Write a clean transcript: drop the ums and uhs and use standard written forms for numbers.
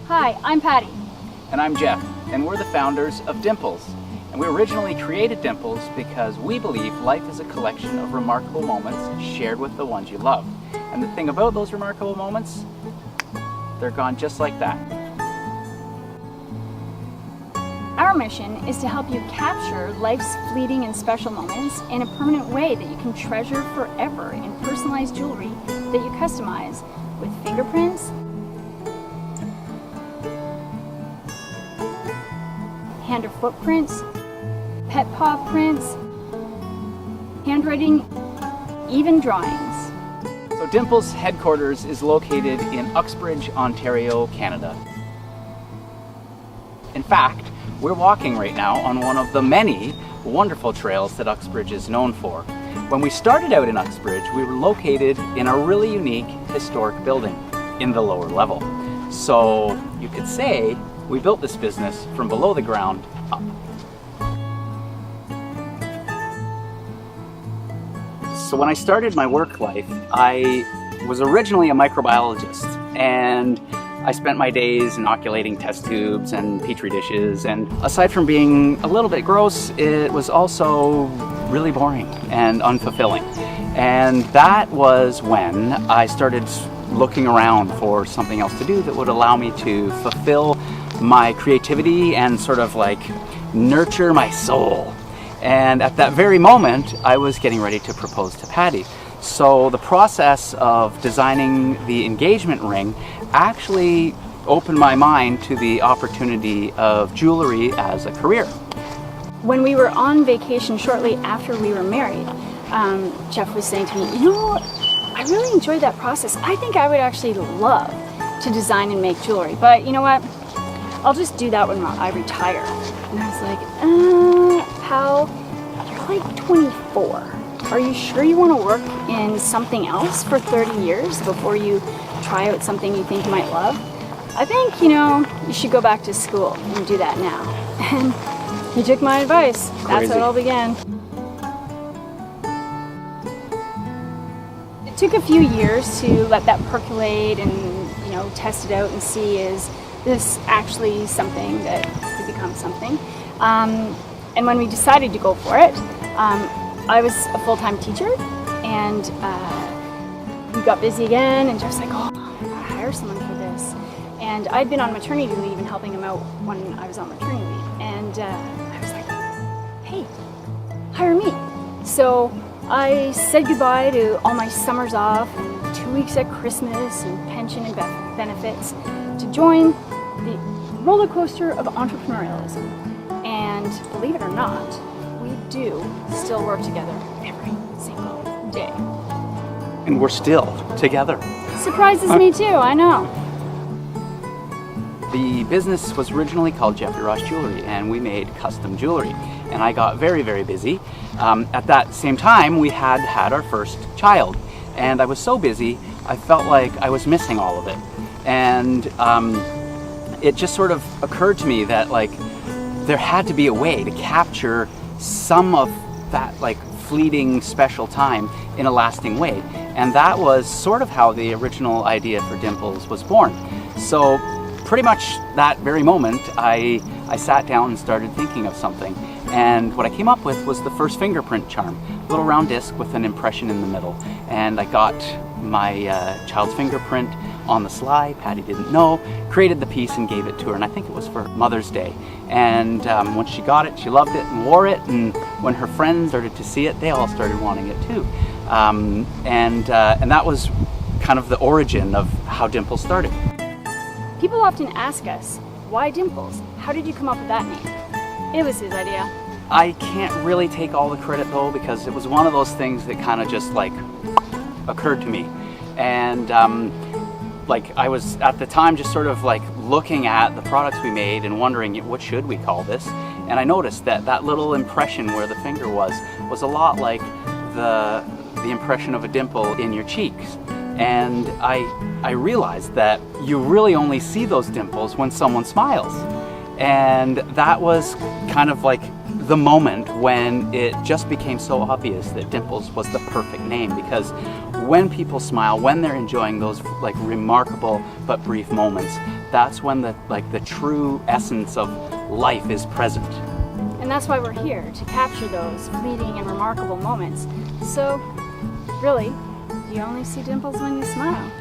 Hi, I'm Patty. And I'm Jeff, and we're the founders of Dimples. And we originally created Dimples because we believe life is a collection of remarkable moments shared with the ones you love. And the thing about those remarkable moments, they're gone just like that. Our mission is to help you capture life's fleeting and special moments in a permanent way that you can treasure forever in personalized jewelry that you customize with fingerprints, hand or footprints, pet paw prints, handwriting, even drawings. So Dimples headquarters is located in Uxbridge, Ontario, Canada. In fact, we're walking right now on one of the many wonderful trails that Uxbridge is known for. When we started out in Uxbridge, we were located in a really unique historic building in the lower level. So you could say we built this business from below the ground up. So when I started my work life, I was originally a microbiologist, and I spent my days inoculating test tubes and petri dishes, and aside from being a little bit gross, it was also really boring and unfulfilling. And that was when I started looking around for something else to do that would allow me to fulfill my creativity and sort of like nurture my soul. And at that very moment, I was getting ready to propose to Patty. So the process of designing the engagement ring actually opened my mind to the opportunity of jewelry as a career. When we were on vacation shortly after we were married, Jeff was saying to me, you know, I really enjoyed that process. I think I would actually love to design and make jewelry, but you know what? I'll just do that when I retire. And I was like, pal, you're like 24. Are you sure you want to work in something else for 30 years before you try out something you think you might love? I think, you know, you should go back to school and do that now. And he took my advice. Crazy. That's how it all began. It took a few years to let that percolate and, you know, test it out and see, is this actually something that could become something? And when we decided to go for it, I was a full-time teacher, and we got busy again, and Jeff's like, oh, I gotta hire someone for this. And I'd been on maternity leave and helping him out when I was on maternity leave. And I was like, hey, hire me. So I said goodbye to all my summers off and 2 weeks at Christmas and pension and benefits to join the roller coaster of entrepreneurialism. And believe it or not, we do still work together every single day. And we're still together. Surprises me too, I know. The business was originally called Jeffrey Ross Jewelry, and we made custom jewelry. And I got very, very busy. At that same time, we had our first child. And I was so busy, I felt like I was missing all of it. And it just sort of occurred to me that like there had to be a way to capture some of that like fleeting special time in a lasting way. And that was sort of how the original idea for Dimples was born. So pretty much that very moment, I sat down and started thinking of something. And what I came up with was the first fingerprint charm, a little round disc with an impression in the middle. And I got my child's fingerprint on the sly. Patty didn't know, created the piece and gave it to her, and I think it was for Mother's Day. And when she got it, she loved it and wore it, and when her friends started to see it, they all started wanting it too. And that was kind of the origin of how Dimples started. People often ask us, why Dimples? How did you come up with that name? It was his idea. I can't really take all the credit though, because it was one of those things that kind of just like occurred to me. And like I was at the time just sort of like looking at the products we made and wondering what should we call this. And I noticed that that little impression where the finger was a lot like the impression of a dimple in your cheeks. And I realized that you really only see those dimples when someone smiles. And that was kind of like the moment when it just became so obvious that Dimples was the perfect name, because when people smile, when they're enjoying those like remarkable but brief moments, that's when the true essence of life is present. And that's why we're here, to capture those fleeting and remarkable moments. So, really, you only see dimples when you smile.